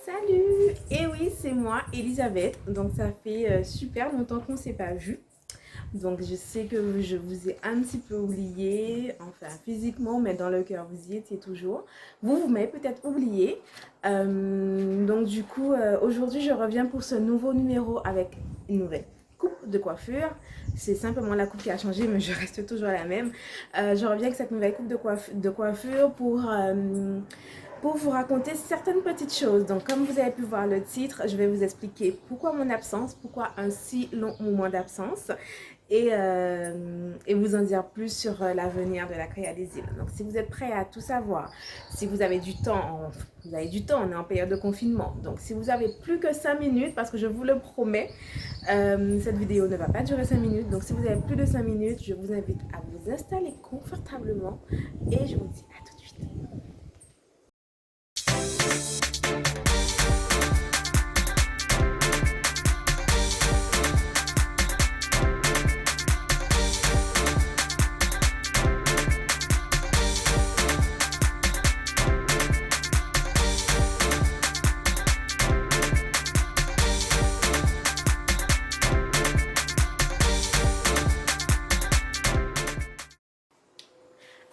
Salut! Et oui, c'est moi, Elisabeth. Donc ça fait super longtemps qu'on ne s'est pas vu. Donc je sais que je vous ai un petit peu oublié, enfin physiquement, mais dans le cœur, vous y étiez toujours. Vous m'avez peut-être oublié. Donc du coup, aujourd'hui, je reviens pour ce nouveau numéro avec une nouvelle coupe de coiffure. C'est simplement la coupe qui a changé, mais je reste toujours la même. Je reviens avec cette nouvelle coupe de coiffure pour vous raconter certaines petites choses. Donc, comme vous avez pu voir le titre, je vais vous expliquer pourquoi mon absence, pourquoi un si long moment d'absence et vous en dire plus sur l'avenir de la Créa des îles. Donc, si vous êtes prêts à tout savoir, si vous avez du temps, vous avez du temps, on est en période de confinement. Donc, si vous avez plus que 5 minutes, parce que je vous le promets, cette vidéo ne va pas durer 5 minutes. Donc, si vous avez plus de 5 minutes, je vous invite à vous installer confortablement et je vous dis à tout de suite.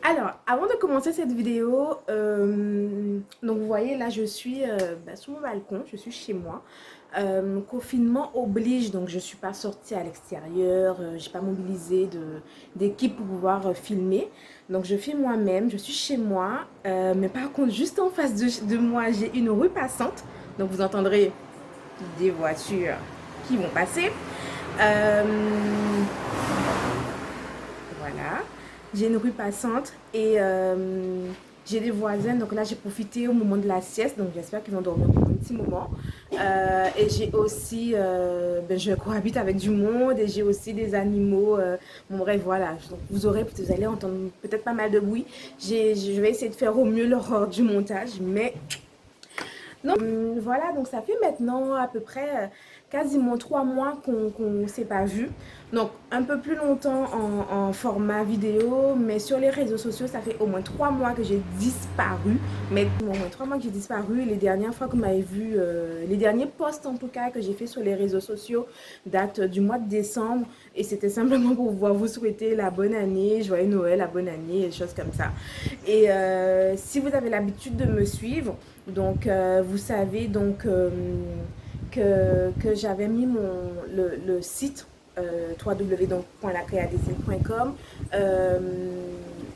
Alors, avant de commencer cette vidéo, donc vous voyez là je suis sur mon balcon, je suis chez moi. Confinement oblige, donc je ne suis pas sortie à l'extérieur, j'ai pas mobilisé d'équipe pour pouvoir filmer. Donc je filme moi-même, je suis chez moi, mais par contre juste en face de moi j'ai une rue passante, donc vous entendrez des voitures qui vont passer. Euh, voilà. J'ai une rue passante et j'ai des voisins. Donc là, j'ai profité au moment de la sieste. Donc j'espère qu'ils vont dormir pour un petit moment. Et j'ai aussi, je cohabite avec du monde et j'ai aussi des animaux. Bon, bref, voilà. Donc, vous allez entendre peut-être pas mal de bruit. Je vais essayer de faire au mieux l'horreur du montage, mais donc voilà, donc ça fait maintenant à peu près quasiment 3 mois qu'on ne s'est pas vu. Donc un peu plus longtemps en format vidéo, mais sur les réseaux sociaux, ça fait au moins 3 mois que j'ai disparu. Mais au moins 3 mois que j'ai disparu. Les dernières fois que vous m'avez vu, les derniers posts en tout cas que j'ai fait sur les réseaux sociaux datent du mois de décembre. Et c'était simplement pour vous souhaiter la bonne année, joyeux Noël, la bonne année, des choses comme ça. Et si vous avez l'habitude de me suivre, donc vous savez donc que j'avais mis le site www.lacreadesile.com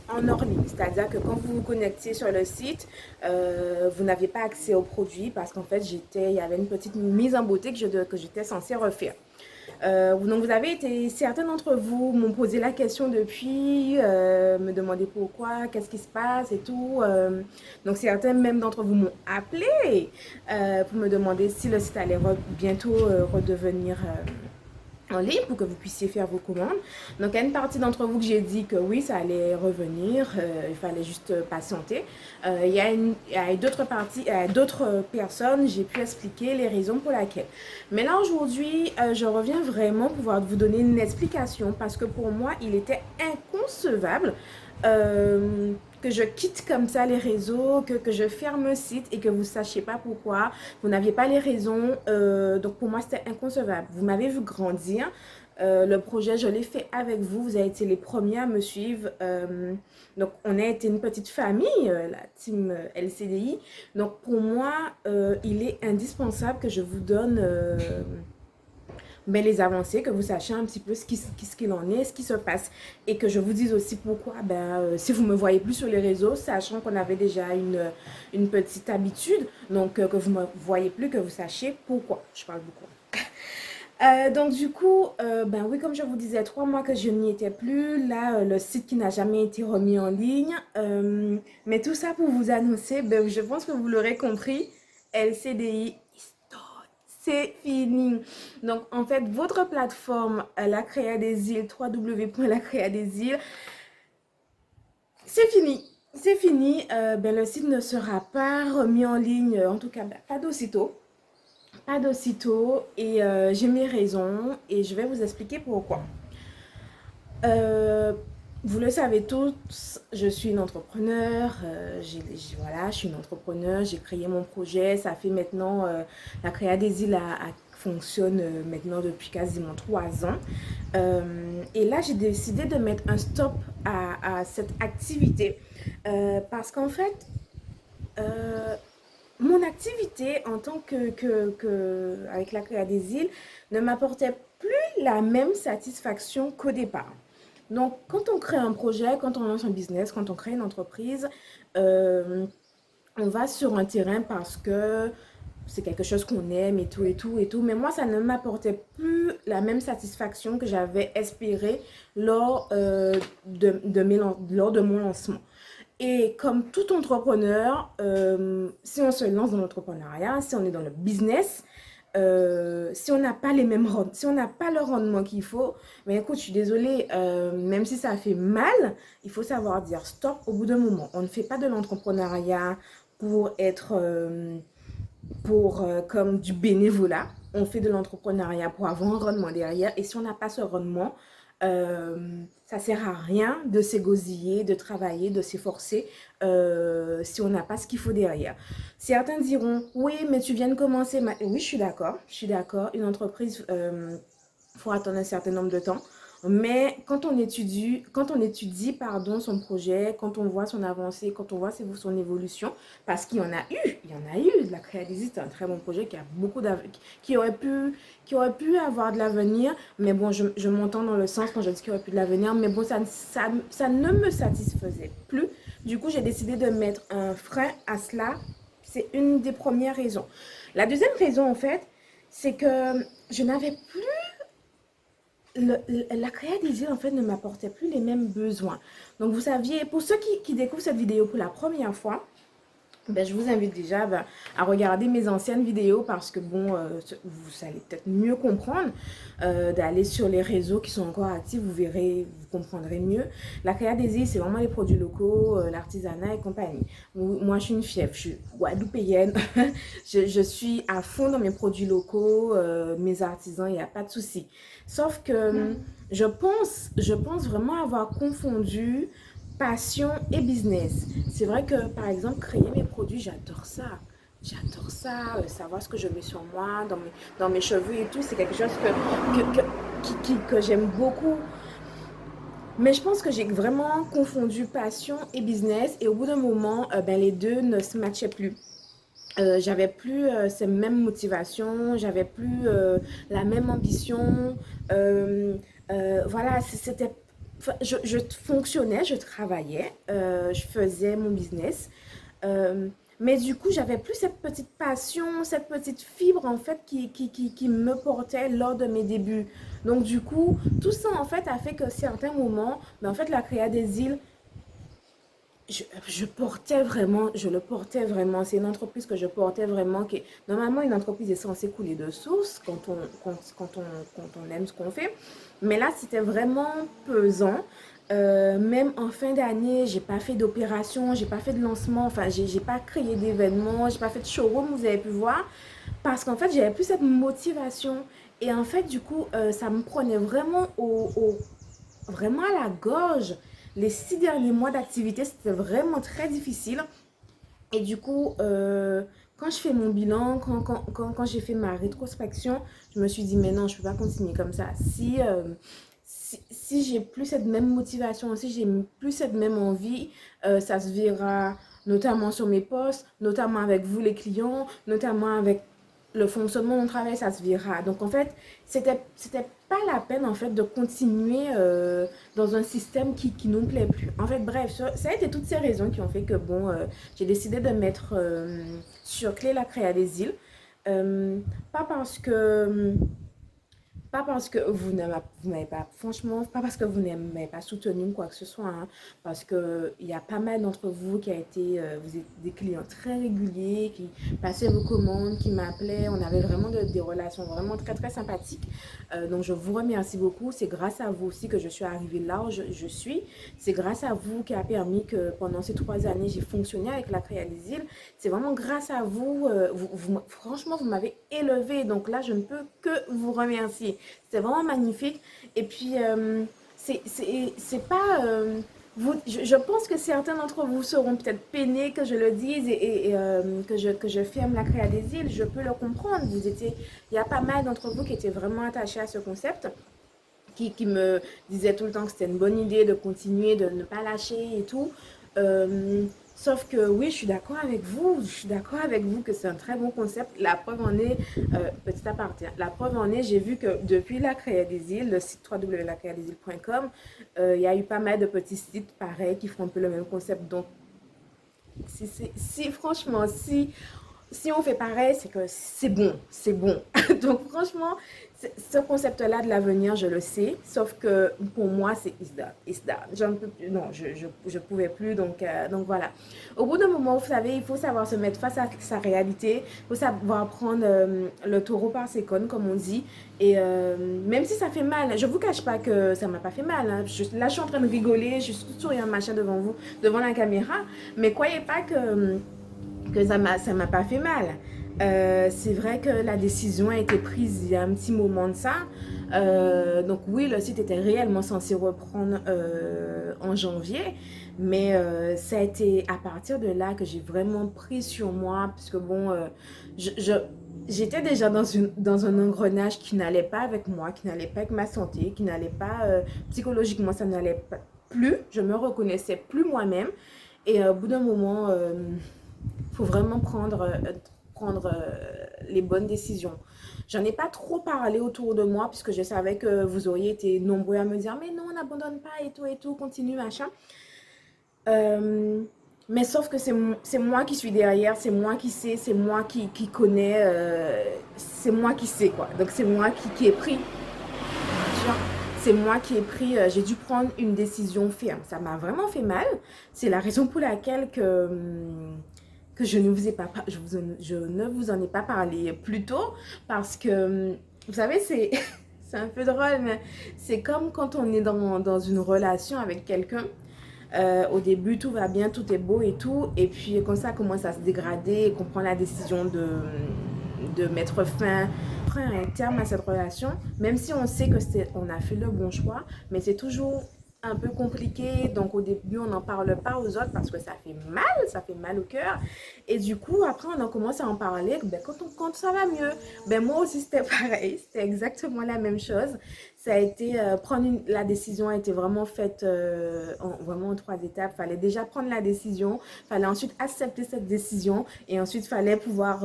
en hors ligne. C'est-à-dire que quand vous vous connectiez sur le site, vous n'aviez pas accès aux produits parce qu'en fait, il y avait une petite mise en beauté que j'étais censée refaire. Donc vous avez été, certains d'entre vous m'ont posé la question depuis, me demander pourquoi, qu'est-ce qui se passe et tout. Donc certains même d'entre vous m'ont appelé pour me demander si le site allait bientôt redevenir en ligne pour que vous puissiez faire vos commandes. Donc, il y a une partie d'entre vous que j'ai dit que oui, ça allait revenir, il fallait juste patienter. Il y a d'autres parties, d'autres personnes, j'ai pu expliquer les raisons pour lesquelles. Mais là, aujourd'hui, je reviens vraiment pour pouvoir vous donner une explication parce que pour moi, il était inconcevable que je quitte comme ça les réseaux, que je ferme le site et que vous ne sachiez pas pourquoi, vous n'aviez pas les raisons. Donc pour moi, c'était inconcevable. Vous m'avez vu grandir. Le projet, je l'ai fait avec vous. Vous avez été les premiers à me suivre. Donc on a été une petite famille, la team LCDI. Donc pour moi, il est indispensable que je vous donne les avancées, que vous sachiez un petit peu ce qu'il en est, ce qui se passe. Et que je vous dise aussi pourquoi, si vous me voyez plus sur les réseaux, sachant qu'on avait déjà une petite habitude, donc que vous me voyez plus, que vous sachiez pourquoi. Je parle beaucoup. Donc du coup, oui, comme je vous disais, 3 mois que je n'y étais plus. Là, le site qui n'a jamais été remis en ligne. Mais tout ça pour vous annoncer, je pense que vous l'aurez compris, LCDI, c'est fini. Donc en fait, votre plateforme, la Créa des îles, www.lacreadesîles, c'est fini. C'est fini. Le site ne sera pas remis en ligne, en tout cas, pas d'aussitôt. Pas d'aussitôt et j'ai mes raisons et je vais vous expliquer pourquoi. Euh, Vous le savez tous, je suis une entrepreneur. Voilà, je suis une entrepreneur. J'ai créé mon projet. Ça fait maintenant, la Créa des îles fonctionne maintenant depuis quasiment 3 ans. Et là, j'ai décidé de mettre un stop à cette activité parce qu'en fait, euh, mon activité en tant avec la Créa des îles ne m'apportait plus la même satisfaction qu'au départ. Donc, quand on crée un projet, quand on lance un business, quand on crée une entreprise, euh, on va sur un terrain parce que c'est quelque chose qu'on aime et tout et tout et tout. Mais moi, ça ne m'apportait plus la même satisfaction que j'avais espéré lors de mon lancement. Et comme tout entrepreneur, si on se lance dans l'entrepreneuriat, si on est dans le business, si on n'a pas les mêmes si on n'a pas le rendement qu'il faut, mais écoute, je suis désolée, même si ça fait mal, il faut savoir dire stop au bout d'un moment. On ne fait pas de l'entrepreneuriat pour être comme du bénévolat. On fait de l'entrepreneuriat pour avoir un rendement derrière. Et si on n'a pas ce rendement, ça sert à rien de s'égosiller, de travailler, de s'efforcer si on n'a pas ce qu'il faut derrière. Certains diront, oui, mais tu viens de commencer. Oui, je suis d'accord. Je suis d'accord. Une entreprise, faut attendre un certain nombre de temps. Mais quand on étudie pardon, son projet, quand on voit son avancée, quand on voit son évolution, parce qu'il y en a eu, il y en a eu. La Créalysis, c'est un très bon projet qui a qui aurait pu avoir de l'avenir. Mais bon, je m'entends dans le sens quand je dis qu'il aurait pu de l'avenir, mais bon, ça ne me satisfaisait plus. Du coup, j'ai décidé de mettre un frein à cela. C'est une des premières raisons. La deuxième raison, en fait, c'est que je n'avais plus la créa des îles, en fait, ne m'apportait plus les mêmes besoins. Donc, vous saviez, pour ceux qui découvrent cette vidéo pour la première fois, ben, je vous invite déjà à regarder mes anciennes vidéos parce que bon, vous allez peut-être mieux comprendre, d'aller sur les réseaux qui sont encore actifs, vous verrez, vous comprendrez mieux. La Créa des îles, c'est vraiment les produits locaux, l'artisanat et compagnie. Moi, je suis une fièvre, je suis guadeloupéenne, je suis à fond dans mes produits locaux, mes artisans, il n'y a pas de souci. Sauf que je pense vraiment avoir confondu passion et business. C'est vrai que, par exemple, créer mes produits, j'adore ça. J'adore ça, savoir ce que je mets sur moi, dans mes cheveux et tout, c'est quelque chose que j'aime beaucoup. Mais je pense que j'ai vraiment confondu passion et business et au bout d'un moment, ben, les deux ne se matchaient plus. J'avais plus ces mêmes motivations, j'avais plus la même ambition. Euh, voilà, c'était, je fonctionnais, je travaillais, je faisais mon business. Euh, mais du coup, j'avais plus cette petite passion, cette petite fibre en fait qui me portait lors de mes débuts. Donc du coup, tout ça en fait a fait que certains moments, mais en fait la Créa des îles, je le portais vraiment. C'est une entreprise que je portais vraiment. Normalement, une entreprise est censée couler de source quand on aime ce qu'on fait. Mais là, c'était vraiment pesant. Même en fin d'année, j'ai pas fait d'opération, j'ai pas fait de lancement, enfin, j'ai pas créé d'événements, j'ai pas fait de showroom, vous avez pu voir, parce qu'en fait, j'avais plus cette motivation. Et en fait, du coup, ça me prenait vraiment vraiment à la gorge. Les 6 derniers mois d'activité, c'était vraiment très difficile. Et du coup, quand je fais mon bilan, quand j'ai fait ma rétrospection, je me suis dit, mais non, je ne peux pas continuer comme ça. Si j'ai plus cette même motivation, si j'ai plus cette même envie, ça se verra notamment sur mes posts, notamment avec vous les clients, notamment avec le fonctionnement de mon travail, ça se verra. Donc en fait, c'était pas la peine en fait de continuer dans un système qui nous plaît plus. En fait, bref, ça a été toutes ces raisons qui ont fait que bon, j'ai décidé de mettre sur clé la créa des îles. Euh, pas parce que pas parce que vous n'avez pas, franchement, pas parce que vous n'avez pas soutenu ou quoi que ce soit, hein, parce qu'il y a pas mal d'entre vous qui a été, vous êtes des clients très réguliers, qui passaient vos commandes, qui m'appelaient, on avait vraiment des relations vraiment très très sympathiques. Donc je vous remercie beaucoup, c'est grâce à vous aussi que je suis arrivée là où je suis, c'est grâce à vous qui a permis que pendant ces 3 années j'ai fonctionné avec la Créa des îles, c'est vraiment grâce à vous, franchement vous m'avez élevé, donc là je ne peux que vous remercier. C'était vraiment magnifique. Et puis, c'est pas... je pense que certains d'entre vous seront peut-être peinés que je le dise que je ferme la Créa des îles. Je peux le comprendre. Il y a pas mal d'entre vous qui étaient vraiment attachés à ce concept, qui me disait tout le temps que c'était une bonne idée de continuer, de ne pas lâcher et tout. Sauf que oui, je suis d'accord avec vous. Je suis d'accord avec vous que c'est un très bon concept. La preuve en est, petit aparté, la preuve en est, j'ai vu que depuis la Créa des îles, le site www.lacreadesiles.com, il y a eu pas mal de petits sites pareils qui font un peu le même concept. Donc, si franchement, si on fait pareil, c'est que c'est bon, c'est bon. Donc franchement, ce concept-là de l'avenir, je le sais, sauf que pour moi, c'est it's done. J'en peux plus, non, je pouvais plus, donc voilà. Au bout d'un moment, vous savez, il faut savoir se mettre face à sa réalité, il faut savoir prendre le taureau par ses cornes, comme on dit, et même si ça fait mal, je vous cache pas que ça m'a pas fait mal, hein. Là, je suis en train de rigoler, je suis souriant machin devant vous, devant la caméra, mais croyez pas que ça m'a pas fait mal. C'est vrai que la décision a été prise il y a un petit moment de ça. Donc oui, le site était réellement censé reprendre en janvier, mais ça a été à partir de là que j'ai vraiment pris sur moi, parce que bon, j'étais déjà dans un engrenage qui n'allait pas avec moi, qui n'allait pas avec ma santé, qui n'allait pas psychologiquement, ça n'allait pas plus, je me reconnaissais plus moi-même. Et au bout d'un moment, faut vraiment prendre les bonnes décisions. J'en ai pas trop parlé autour de moi puisque je savais que vous auriez été nombreux à me dire mais non, n'abandonne pas et tout, continue, machin. Euh, mais sauf que c'est moi qui suis derrière, c'est moi qui sais, c'est moi qui connais, c'est moi qui sais quoi. Donc c'est moi qui ai pris, c'est moi qui ai pris, j'ai dû prendre une décision ferme. Ça m'a vraiment fait mal. C'est la raison pour laquelle que je ne vous ai pas, je ne vous en ai pas parlé plus tôt parce que, vous savez, c'est un peu drôle, mais c'est comme quand on est dans une relation avec quelqu'un. Au début, tout va bien, tout est beau et tout. Et puis, quand ça commence à se dégrader et qu'on prend la décision de mettre fin à un terme à cette relation, même si on sait que on a fait le bon choix, mais c'est toujours un peu compliqué. Donc, au début, on n'en parle pas aux autres parce que ça fait mal au cœur. Et du coup, après, on en commence à en parler ben, quand ça va mieux. Ben, moi aussi, c'était pareil. C'était exactement la même chose. Ça a été la décision a été vraiment faite vraiment en trois étapes. Fallait déjà prendre la décision, fallait ensuite accepter cette décision et ensuite fallait pouvoir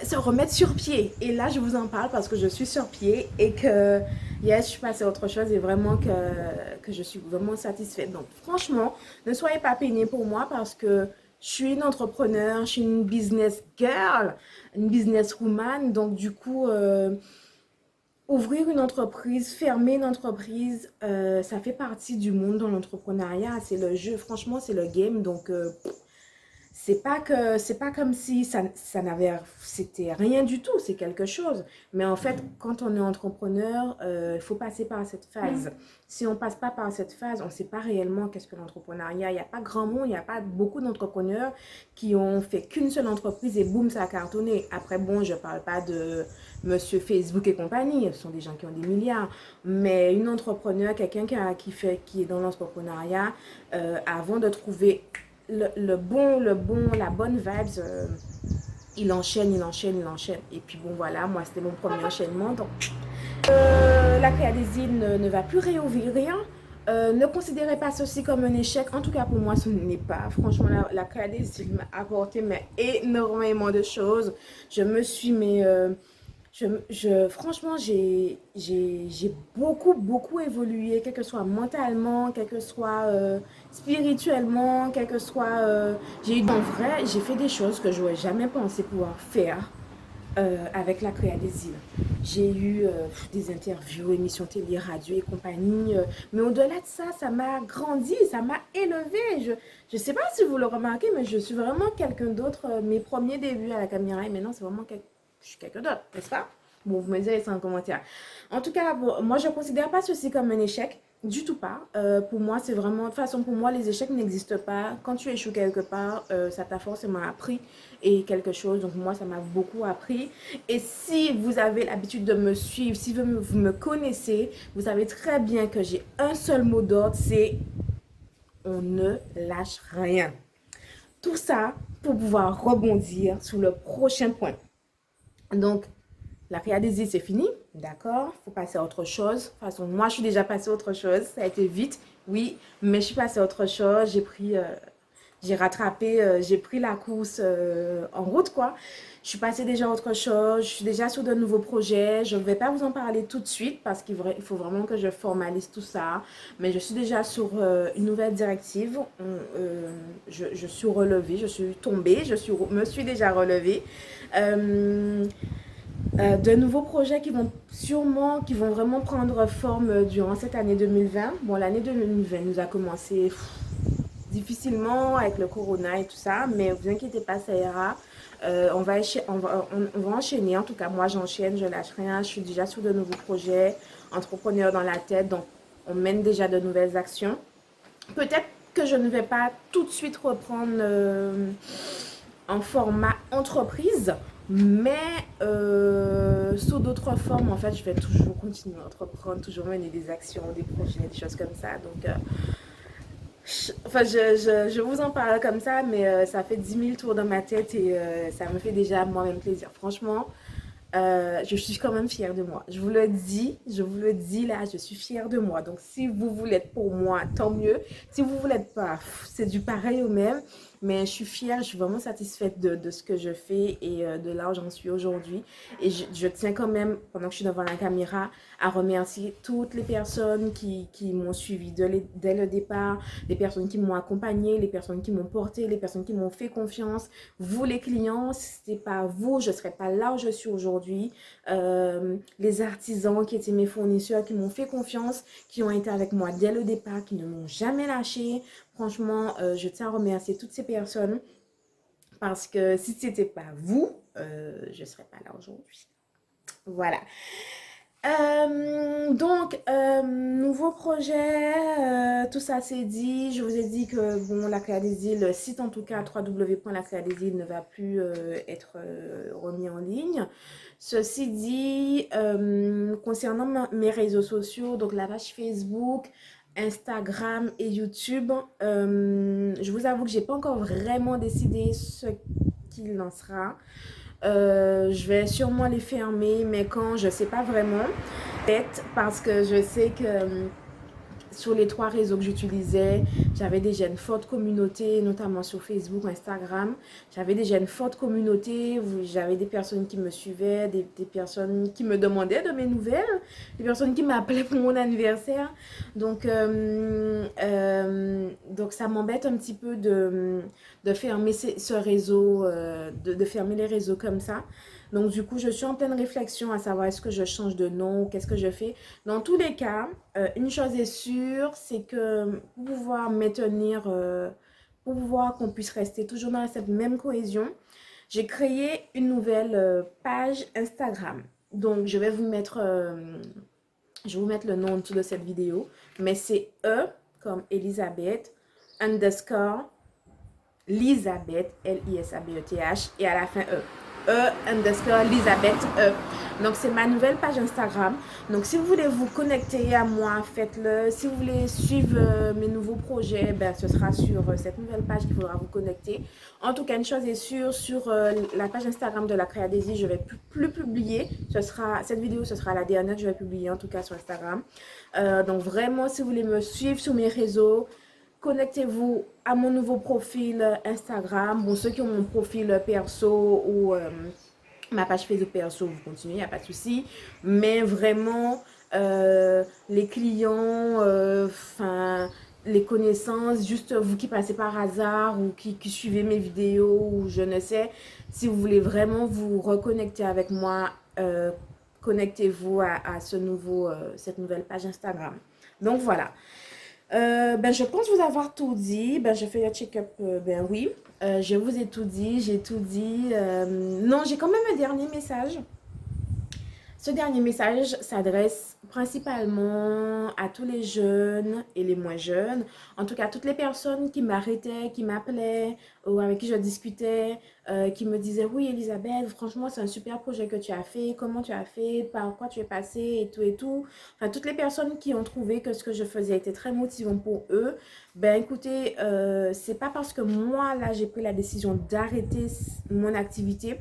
se remettre sur pied. Et là, je vous en parle parce que je suis sur pied et que yes, je suis passée à autre chose et vraiment que je suis vraiment satisfaite. Donc, franchement, ne soyez pas peinés pour moi parce que je suis une entrepreneur, je suis une business girl, une business woman. Donc, du coup, ouvrir une entreprise, fermer une entreprise, ça fait partie du monde dans l'entrepreneuriat. C'est le jeu, franchement, c'est le game. Donc, c'est pas comme si c'était rien du tout, c'est quelque chose. Mais en fait, quand on est entrepreneur, il faut passer par cette phase. Si on passe pas par cette phase, on ne sait pas réellement qu'est-ce que l'entrepreneuriat. Il n'y a pas grand monde, il n'y a pas beaucoup d'entrepreneurs qui ont fait qu'une seule entreprise et boum, ça a cartonné. Après, bon, je parle pas de monsieur Facebook et compagnie, ce sont des gens qui ont des milliards. Mais une entrepreneur, quelqu'un qui est dans l'entrepreneuriat, avant de trouver la bonne vibes, il enchaîne, il enchaîne, il enchaîne. Et puis bon, voilà, moi, c'était mon premier enchaînement. Donc, la Créa des îles ne va plus réouvrir. Ne considérez pas ceci comme un échec. En tout cas, pour moi, ce n'est pas. Franchement, la Créa des îles m'a apporté énormément de choses. Je me suis, franchement, j'ai beaucoup évolué, quel que soit mentalement, quel que soit spirituellement, quel que soit... en vrai, j'ai fait des choses que je n'aurais jamais pensé pouvoir faire avec la Créa des îles. J'ai eu des interviews, émissions télé, radio et compagnie. Mais au-delà de ça, ça m'a grandi, ça m'a élevé. Je ne sais pas si vous le remarquez, mais je suis vraiment quelqu'un d'autre. Mes premiers débuts à la caméra et maintenant, c'est vraiment je suis quelqu'un d'autre, n'est-ce pas? Bon, vous me direz ça en commentaire. En tout cas, bon, moi, je ne considère pas ceci comme un échec. Du tout pas. Pour moi, c'est vraiment... De toute façon, pour moi, les échecs n'existent pas. Quand tu échoues quelque part, ça t'a forcément appris et quelque chose. Donc, moi, ça m'a beaucoup appris. Et si vous avez l'habitude de me suivre, si vous me connaissez, vous savez très bien que j'ai un seul mot d'ordre, c'est on ne lâche rien. Tout ça pour pouvoir rebondir sur le prochain point. Donc, la créadésie, c'est fini, d'accord? Il faut passer à autre chose. De toute façon, moi, je suis déjà passée à autre chose. Ça a été vite, oui, mais je suis passée à autre chose. J'ai rattrapé, j'ai pris la course en route, quoi. Je suis passée déjà à autre chose. Je suis déjà sur de nouveaux projets. Je ne vais pas vous en parler tout de suite parce qu'il faut vraiment que je formalise tout ça. Mais je suis déjà sur une nouvelle directive. Je suis relevée, je suis tombée, me suis déjà relevée. De nouveaux projets qui vont vraiment prendre forme durant cette année 2020. Bon, l'année 2020 nous a commencé difficilement avec le corona et tout ça, mais vous inquiétez pas, ça ira. On va enchaîner. En tout cas, moi, j'enchaîne, je lâche rien. Je suis déjà sur de nouveaux projets, entrepreneur dans la tête, donc on mène déjà de nouvelles actions. Peut-être que je ne vais pas tout de suite reprendre en format entreprise, mais sous d'autres formes, en fait, je vais toujours continuer à entreprendre, toujours mener des actions, des projets, des choses comme ça. Donc, je vous en parle comme ça, mais ça fait 10 000 tours dans ma tête et ça me fait déjà moi-même plaisir. Franchement, je suis quand même fière de moi. Je vous le dis là, je suis fière de moi. Donc, si vous voulez être pour moi, tant mieux. Si vous voulez être pas, c'est du pareil au même. Mais je suis fière, je suis vraiment satisfaite de ce que je fais et de là où j'en suis aujourd'hui. Et je tiens quand même, pendant que je suis devant la caméra, à remercier toutes les personnes qui m'ont suivi dès le départ, les personnes qui m'ont accompagné, les personnes qui m'ont porté, les personnes qui m'ont fait confiance. Vous, les clients, si ce n'était pas vous, je ne serais pas là où je suis aujourd'hui. Les artisans qui étaient mes fournisseurs, qui m'ont fait confiance, qui ont été avec moi dès le départ, qui ne m'ont jamais lâché. Franchement, je tiens à remercier toutes ces personnes parce que si ce n'était pas vous, je ne serais pas là aujourd'hui. Voilà. Nouveau projet, tout ça c'est dit. Je vous ai dit que bon, la Créadésie, le site en tout cas, www.lacréadésie ne va plus être remis en ligne. Ceci dit, concernant mes réseaux sociaux, donc la page Facebook, Instagram et YouTube, je vous avoue que j'ai pas encore vraiment décidé ce qu'il en sera. Je vais sûrement les fermer, mais quand, je sais pas vraiment. Peut-être parce que je sais que sur les 3 réseaux que j'utilisais, j'avais déjà une forte communauté, notamment sur Facebook, Instagram. J'avais déjà une forte communauté, j'avais des personnes qui me suivaient, des personnes qui me demandaient de mes nouvelles, des personnes qui m'appelaient pour mon anniversaire. Donc ça m'embête un petit peu de fermer ce réseau, de fermer les réseaux comme ça. Donc du coup, je suis en pleine réflexion à savoir est-ce que je change de nom, qu'est-ce que je fais. Dans tous les cas, une chose est sûre, c'est que pour pouvoir maintenir, pour pouvoir qu'on puisse rester toujours dans cette même cohésion, j'ai créé une nouvelle page Instagram. Donc je vais vous mettre, je vais vous mettre le nom en dessous de cette vidéo, mais c'est E comme Elisabeth underscore Lisabeth, Lisabeth, et à la fin E. E Lisabeth E. Donc c'est ma nouvelle page Instagram. Donc si vous voulez vous connecter à moi, faites-le. Si vous voulez suivre mes nouveaux projets, ben, ce sera sur cette nouvelle page qu'il faudra vous connecter. En tout cas, une chose est sûre, sur la page Instagram de la Créadésie, je ne vais plus publier. Cette vidéo, ce sera la dernière que je vais publier, en tout cas sur Instagram. Donc vraiment, si vous voulez me suivre sur mes réseaux, connectez-vous à mon nouveau profil Instagram. Bon, ceux qui ont mon profil perso ou ma page Facebook perso, vous continuez, il n'y a pas de souci. Mais vraiment, les clients, les connaissances, juste vous qui passez par hasard ou qui suivez mes vidéos ou je ne sais, si vous voulez vraiment vous reconnecter avec moi, connectez-vous à cette nouvelle page Instagram. Donc voilà. Je pense vous avoir tout dit. Je fais le check-up. Oui, je vous ai tout dit. J'ai tout dit. Non, j'ai quand même un dernier message. Ce dernier message s'adresse principalement à tous les jeunes et les moins jeunes, en tout cas toutes les personnes qui m'arrêtaient, qui m'appelaient ou avec qui je discutais, qui me disaient oui Elisabeth, franchement c'est un super projet que tu as fait, comment tu as fait, par quoi tu es passée et tout et tout. Enfin toutes les personnes qui ont trouvé que ce que je faisais était très motivant pour eux, ben écoutez, c'est pas parce que moi là j'ai pris la décision d'arrêter mon activité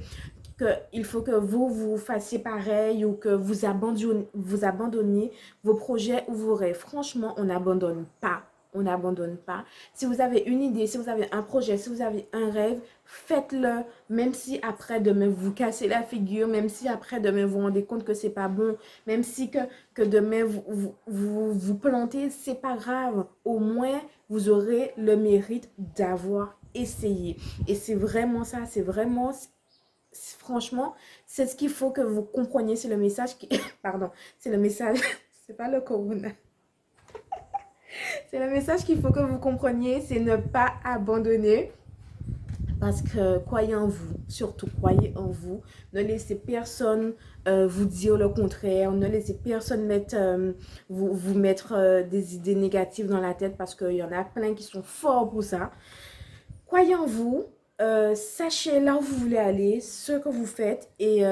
qu'il faut que vous fassiez pareil ou que vous abandonniez vos projets ou vos rêves. Franchement, on n'abandonne pas. On n'abandonne pas. Si vous avez une idée, si vous avez un projet, si vous avez un rêve, faites-le. Même si après demain vous cassez la figure, même si après demain vous vous rendez compte que c'est pas bon, même si que demain vous plantez, c'est pas grave. Au moins, vous aurez le mérite d'avoir essayé. Et c'est vraiment ça, c'est vraiment franchement, c'est ce qu'il faut que vous compreniez. C'est le message qui. Pardon, c'est le message. C'est pas le corona. C'est le message qu'il faut que vous compreniez. C'est ne pas abandonner. Parce que croyez en vous, surtout croyez en vous. Ne laissez personne vous dire le contraire. Ne laissez personne vous mettre des idées négatives dans la tête parce qu'il y en a plein qui sont forts pour ça. Croyez en vous, sachez là où vous voulez aller, ce que vous faites et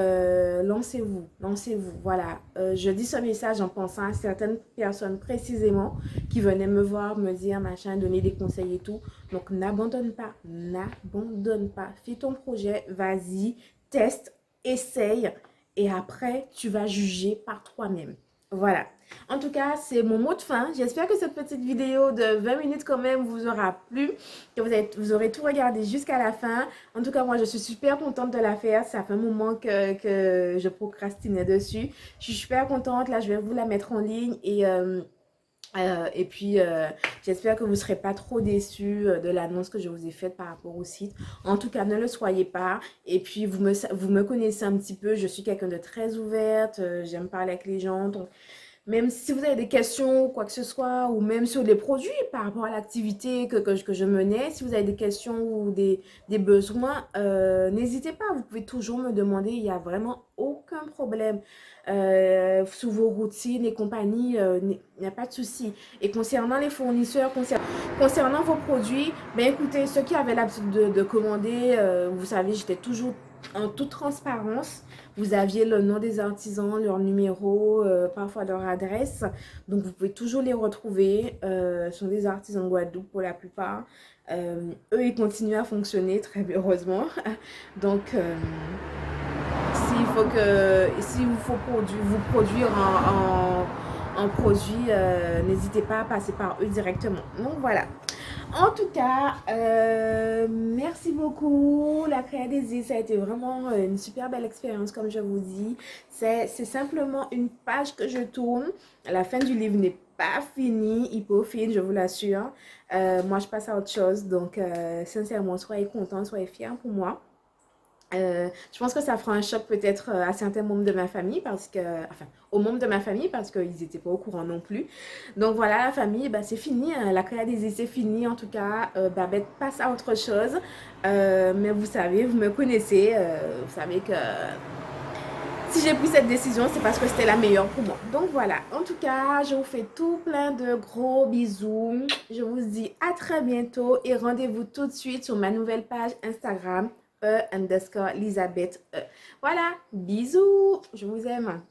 lancez-vous, lancez-vous. Voilà, je dis ce message en pensant à certaines personnes précisément qui venaient me voir, me dire machin, donner des conseils et tout. Donc n'abandonne pas, n'abandonne pas. Fais ton projet, vas-y, teste, essaye et après tu vas juger par toi-même. Voilà. En tout cas, c'est mon mot de fin. J'espère que cette petite vidéo de 20 minutes quand même vous aura plu, que vous aurez tout regardé jusqu'à la fin. En tout cas, moi, je suis super contente de la faire. Ça fait un moment que je procrastinais dessus. Je suis super contente. Là, je vais vous la mettre en ligne et puis, j'espère que vous ne serez pas trop déçus de l'annonce que je vous ai faite par rapport au site. En tout cas, ne le soyez pas. Et puis, vous me connaissez un petit peu. Je suis quelqu'un de très ouverte. J'aime parler avec les gens. Donc, même si vous avez des questions, quoi que ce soit, ou même sur les produits par rapport à l'activité que je menais, si vous avez des questions ou des besoins, n'hésitez pas, vous pouvez toujours me demander, il n'y a vraiment aucun problème. Sous vos routines et compagnie, il n'y a pas de souci. Et concernant les fournisseurs, concernant vos produits, ben écoutez, ceux qui avaient l'habitude de commander, vous savez, j'étais toujours en toute transparence. Vous aviez le nom des artisans, leur numéro, parfois leur adresse. Donc, vous pouvez toujours les retrouver. Ce sont des artisans de Guadeloupe pour la plupart. Eux, ils continuent à fonctionner, très heureusement. Donc, s'il vous faut vous produire en produit, n'hésitez pas à passer par eux directement. Donc, voilà. En tout cas, merci beaucoup. La Créa des îles, ça a été vraiment une super belle expérience, comme je vous dis. C'est simplement une page que je tourne. La fin du livre n'est pas finie, hypophile, je vous l'assure. Moi, je passe à autre chose. Donc, sincèrement, soyez contents, soyez fiers pour moi. Je pense que ça fera un choc peut-être à certains membres de ma famille enfin, aux membres de ma famille parce qu'ils n'étaient pas au courant non plus. Donc voilà, la famille, bah, c'est fini, hein, la créa des c'est fini. En tout cas, Babette passe à autre chose. Mais vous savez, vous me connaissez, vous savez que si j'ai pris cette décision, c'est parce que c'était la meilleure pour moi. Donc voilà, en tout cas, je vous fais tout plein de gros bisous. Je vous dis à très bientôt et rendez-vous tout de suite sur ma nouvelle page Instagram, _Elisabeth. Voilà, bisous, je vous aime.